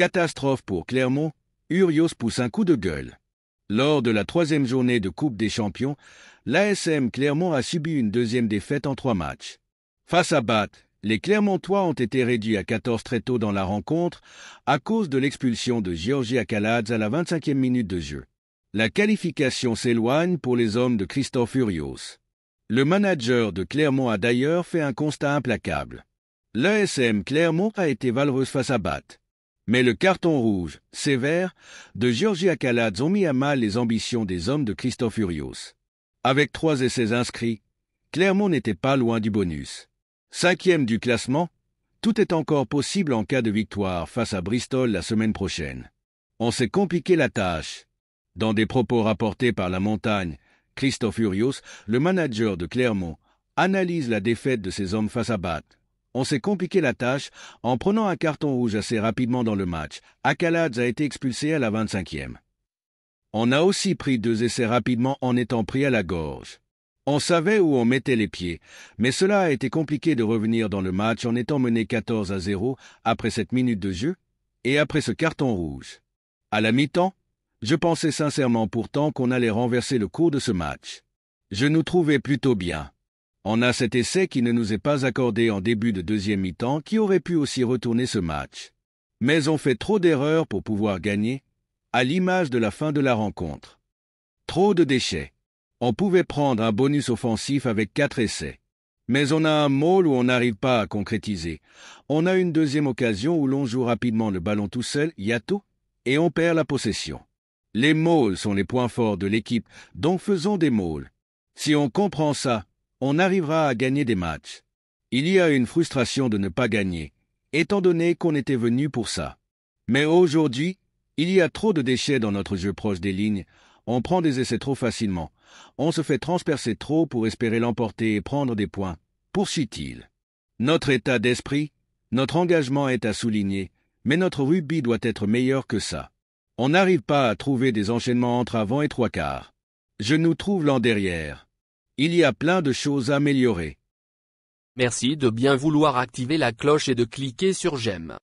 Catastrophe pour Clermont, Urios pousse un coup de gueule. Lors de la 3e journée de Coupe des Champions, l'ASM Clermont a subi une 2e défaite en 3 matchs. Face à Bath, les Clermontois ont été réduits à 14 très tôt dans la rencontre à cause de l'expulsion de Giorgi Akaladze à la 25e minute de jeu. La qualification s'éloigne pour les hommes de Christophe Urios. Le manager de Clermont a d'ailleurs fait un constat implacable. L'ASM Clermont a été valeureuse face à Bath. Mais le carton rouge, sévère, de Giorgi Akaladze ont mis à mal les ambitions des hommes de Christophe Urios. Avec 3 essais inscrits, Clermont n'était pas loin du bonus. 5e du classement, tout est encore possible en cas de victoire face à Bristol la semaine prochaine. On s'est compliqué la tâche. Dans des propos rapportés par La Montagne, Christophe Urios, le manager de Clermont, analyse la défaite de ses hommes face à Bath. On s'est compliqué la tâche en prenant un carton rouge assez rapidement dans le match. Akaladze a été expulsé à la 25e. On a aussi pris 2 essais rapidement en étant pris à la gorge. On savait où on mettait les pieds, mais cela a été compliqué de revenir dans le match en étant mené 14-0 après 7 minutes de jeu et après ce carton rouge. À la mi-temps, je pensais sincèrement pourtant qu'on allait renverser le cours de ce match. Je nous trouvais plutôt bien. On a cet essai qui ne nous est pas accordé en début de 2e mi-temps qui aurait pu aussi retourner ce match. Mais on fait trop d'erreurs pour pouvoir gagner, à l'image de la fin de la rencontre. Trop de déchets. On pouvait prendre un bonus offensif avec 4 essais. Mais on a un maul où on n'arrive pas à concrétiser. On a une 2e occasion où l'on joue rapidement le ballon tout seul, Yato, et on perd la possession. Les mauls sont les points forts de l'équipe, donc faisons des mauls. Si on comprend ça, on arrivera à gagner des matchs. Il y a une frustration de ne pas gagner, étant donné qu'on était venu pour ça. Mais aujourd'hui, il y a trop de déchets dans notre jeu proche des lignes, on prend des essais trop facilement, on se fait transpercer trop pour espérer l'emporter et prendre des points, poursuit-il. Notre état d'esprit, notre engagement est à souligner, mais notre rugby doit être meilleur que ça. On n'arrive pas à trouver des enchaînements entre avant et 3/4. Je nous trouve lent derrière. Il y a plein de choses à améliorer. Merci de bien vouloir activer la cloche et de cliquer sur j'aime.